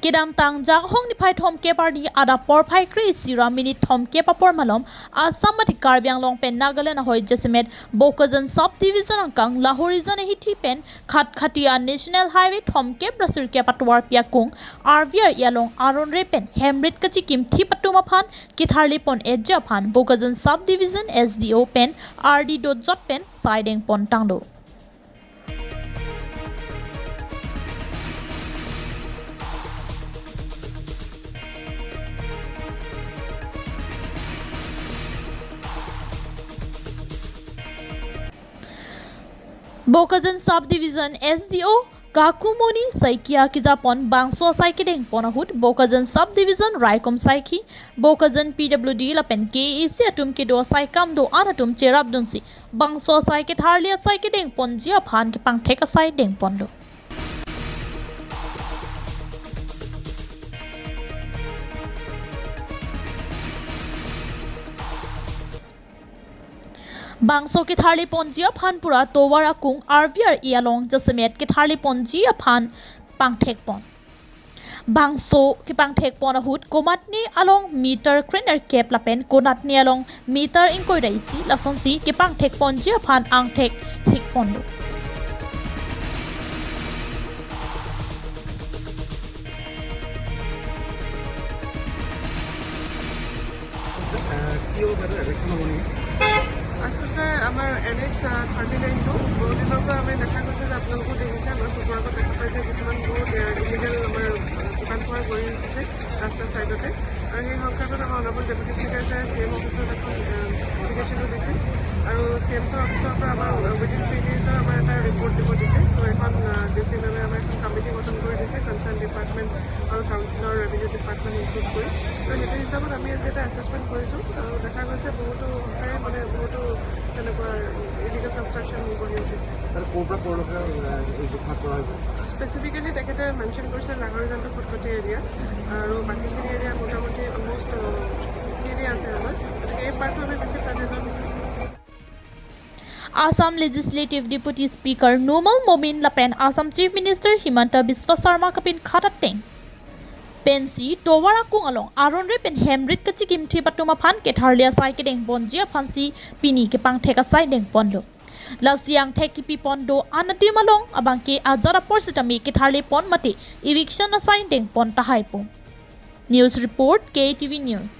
Kedam tang jang hong ni phai thom ke party ada por phai kri sira minute thom ke papor malom Assam Adhikar byang long pen Nagaland ahoi jesimet Bokazan sub division angkang Lahorijan NH pen khat khatia national highway thom ke prasir ke patwar pia kung arvi yalong aron re pen hemrit kachikim thi patuma phan ketharle pon etji aphan Bokazan sub division SDO pen RD dot jot pen siding pon tangdo Bokazan subdivision SDO Kakumoni Saikia Kijapon Bangso Saikiding Ponahut Bokazan subdivision Raikom Saiki Bokazan PWD Lapen KEC Atum Kedo Saikam do Anatum Cherab Dunsi Bangso Saikit Harlia Saikiding Ponjia Pan Kipang take a side ding pondo Bangso ketharle ponji aphan pura atovar akung arvi yalong jesimet ketharle ponji aphan pangthek pon Bangso ki pangthek pon ahut komatni along meter crane cap lapen konatni along meter ingkoi raisi lasonsi ki pangthek ponji aphan angthek thik pondo আসলে আমার NH 39 টো বহুদিনৰ পৰা আমি দেখা গৈছে যে আপোনালোকে দেখিছে আমাৰ চকুৰ আগত দেখা পাইছে কিছুমান বহুত ইলিগেল আমাৰ দোকান পোহাৰ কৰি উঠিছে ৰাস্তাৰ ছাইডতে আৰু সেই সংক্ৰান্তত আমাৰ অনাবল ডেপুটি ছেক্ৰেটাৰী CM অফিচত এখন এপ্লিকেশ্যনো দিছে আৰু CM অফিচৰ পৰা আমাৰ উইদিন 3 ডেইজৰ আমাৰ এটা ৰিপৰ্ট দিব দিছে তো এখন DC মেমে আমাৰ এখন কমিটি গঠন কৰি দিছে কনচাৰ্ণ ডিপাৰ্টমেণ্ট আৰু কাউন্সিলৰ ৰেভিনিউ ডিপাৰ্টমেণ্ট ইনক্লুড কৰি তো সেইটো হিচাপত আমি আজি এটা এছেছমেণ্ট কৰিছোঁ আৰু দেখা গৈছে বহুতো সঁচাই মানে বহুতো তেনেকুৱা ইলিগেল কনষ্ট্ৰাকশ্যন গঢ়ি উঠিছে স্পেচিফিকেলি তেখেতে মেনশ্যন কৰিছে লাহৰিজানটো ফুটকটি এৰিয়া আৰু বাকীখিনি এৰিয়া মোটামুটি অলমষ্ট এৰিয়া আছে আমাৰ গতিকে এই পাৰ্টটো আমি বেছি প্ৰাধান্য দিছোঁ Assam Legislative Deputy Speaker Numal Momin Lapen Assam Chief Minister Himanta Biswa Sarma kapin khatateng Pensi Towara kung along aron re pen hemrit kachikim thi patuma phan ketharlia sai kedeng bonjia phansi pini ke pang theka sai deng pondo lasiang theki pi pondo anati malong abangke ajara porsitami ketharle pon mate eviction assign deng pon tahai po News report KTV News